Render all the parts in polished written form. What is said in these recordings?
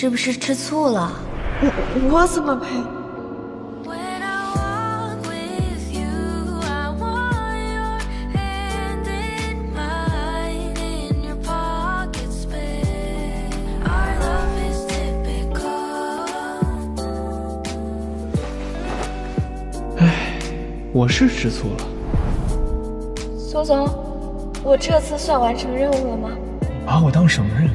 是不是吃醋了？我怎么配？我是吃醋了。苏总，我这次算完成任务了吗？把我当什么人？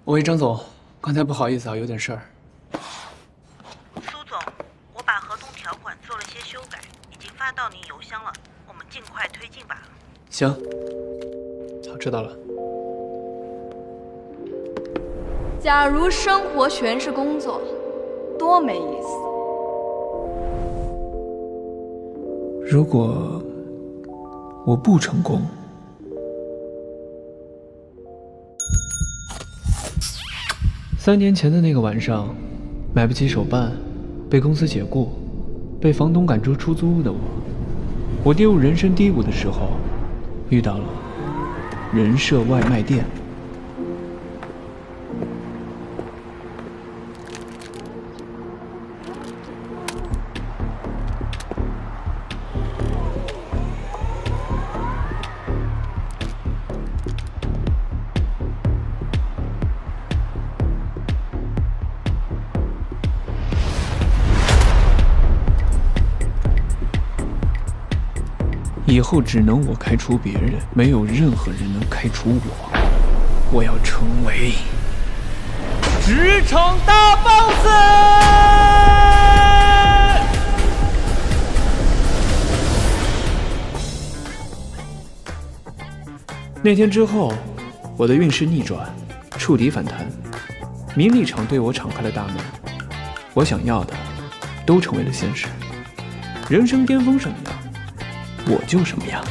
喂，张总，刚才不好意思啊，有点事儿。苏总，我把合同条款做了些修改，已经发到您邮箱了，我们尽快推进吧。行，好，知道了。假如生活全是工作，多没意思。如果我不成功，3年前的那个晚上，买不起手办，被公司解雇，被房东赶出出租屋的我跌入人生低谷的时候，遇到了人设外卖店。以后只能我开除别人，没有任何人能开除我。我要成为职场大 boss！ 那天之后，我的运势逆转，触底反弹，名利场对我敞开了大门，我想要的都成为了现实。人生巅峰什么样，我就什么样。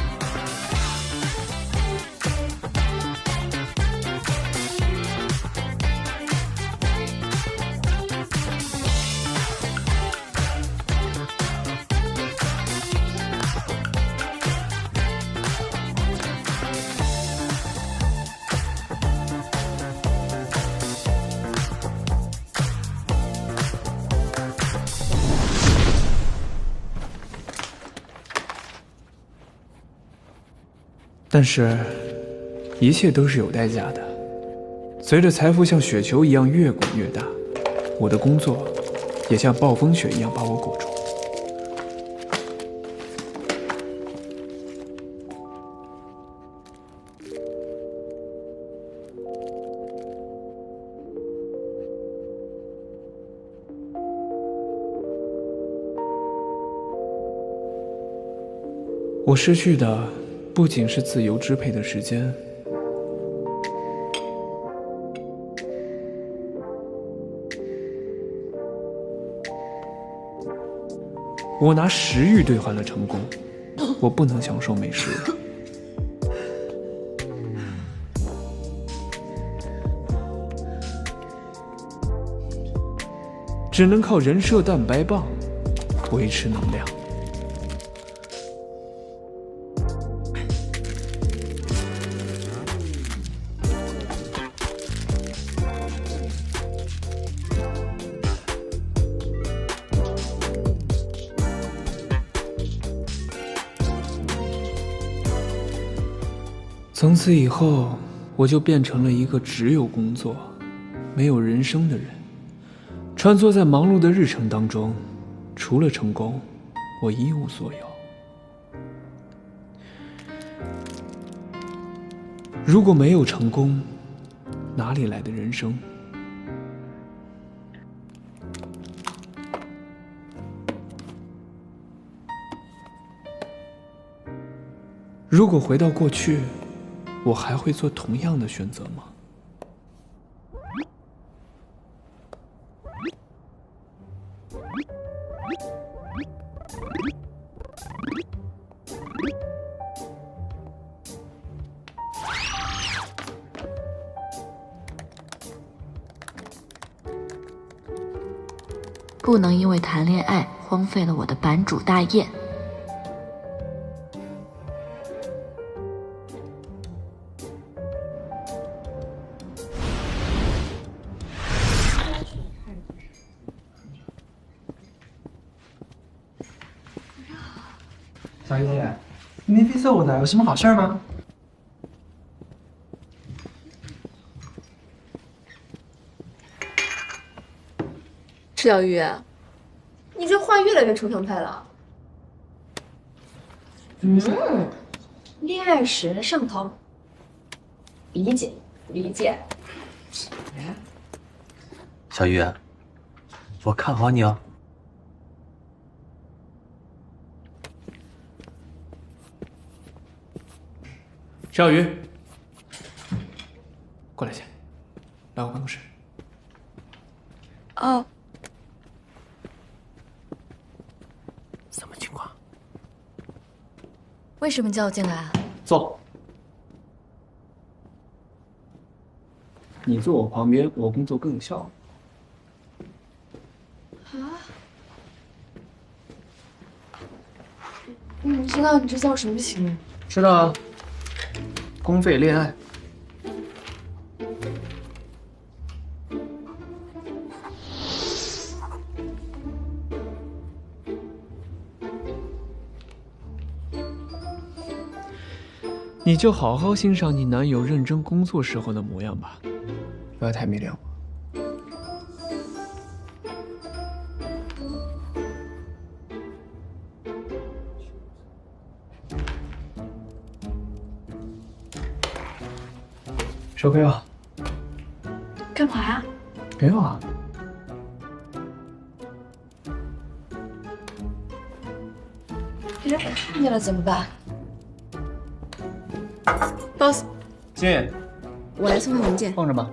但是，一切都是有代价的。随着财富像雪球一样越滚越大，我的工作也像暴风雪一样把我裹住。我失去的不仅是自由支配的时间，我拿食欲兑换了成功，我不能享受美食了。只能靠人设蛋白棒维持能量。从此以后，我就变成了一个只有工作，没有人生的人，穿梭在忙碌的日程当中，除了成功，我一无所有。如果没有成功，哪里来的人生？如果回到过去，我还会做同样的选择吗？不能因为谈恋爱荒废了我的版主大业。小雨姐，今天飞色舞的有什么好事吗？池小鱼，你这话越来越抽象派了。恋爱使人上头，理解不理解？小鱼，我看好你哦。小鱼，过来一下，来我办公室。哦，什么情况？为什么叫我进来啊？坐。你坐我旁边，我工作更有效。你知道你这叫什么行为？知道啊，公费恋爱。你就好好欣赏你男友认真工作时候的模样吧，不要太迷恋我。手给我。干嘛呀？给我啊。别人看见了怎么办？boss，进，我来送他文件。放着吧。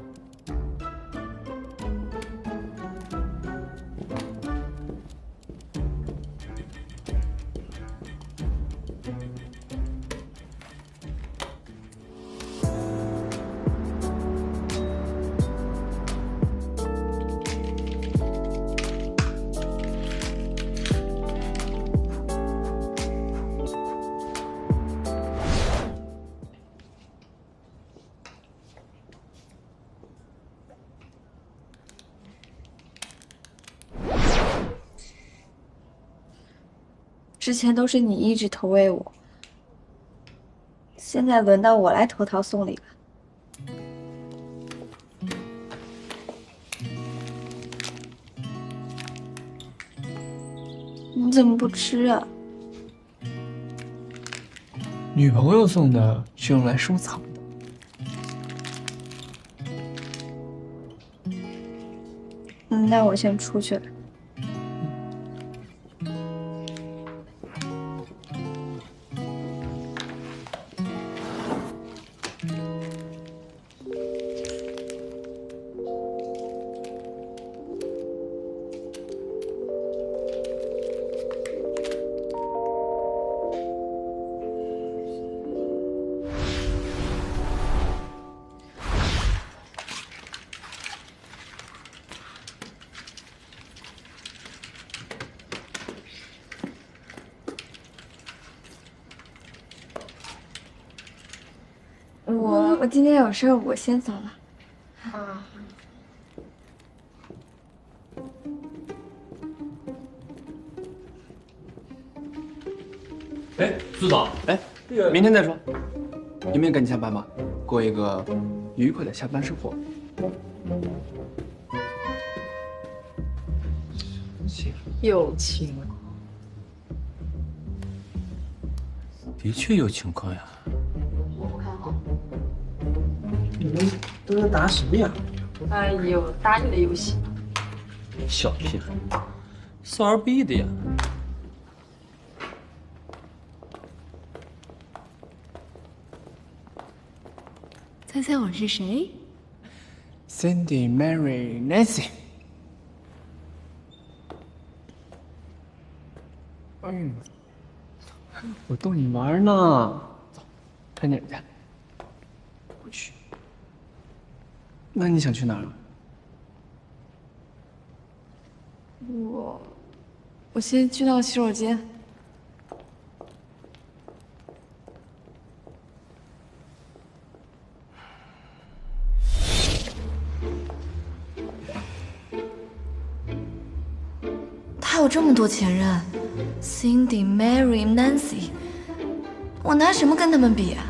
之前都是你一直投喂我，现在轮到我来投桃送礼了。你怎么不吃啊？女朋友送的是用来收藏的。那我先出去了。我今天有事儿，我先走了。哎，苏总，哎，明天再说。你们也赶紧下班吧，过一个愉快的下班生活。有情。的确有情况呀。我不看好。你们都在打什么呀？哎呦，打你的游戏。小屁孩，少儿不宜的呀。猜猜我是谁？ Cindy、Mary、Nancy。我逗你玩呢。走，看电影去。不去。那你想去哪儿？我我先去趟洗手间。他有这么多前任 ，Cindy、Mary、Nancy，我拿什么跟他们比啊？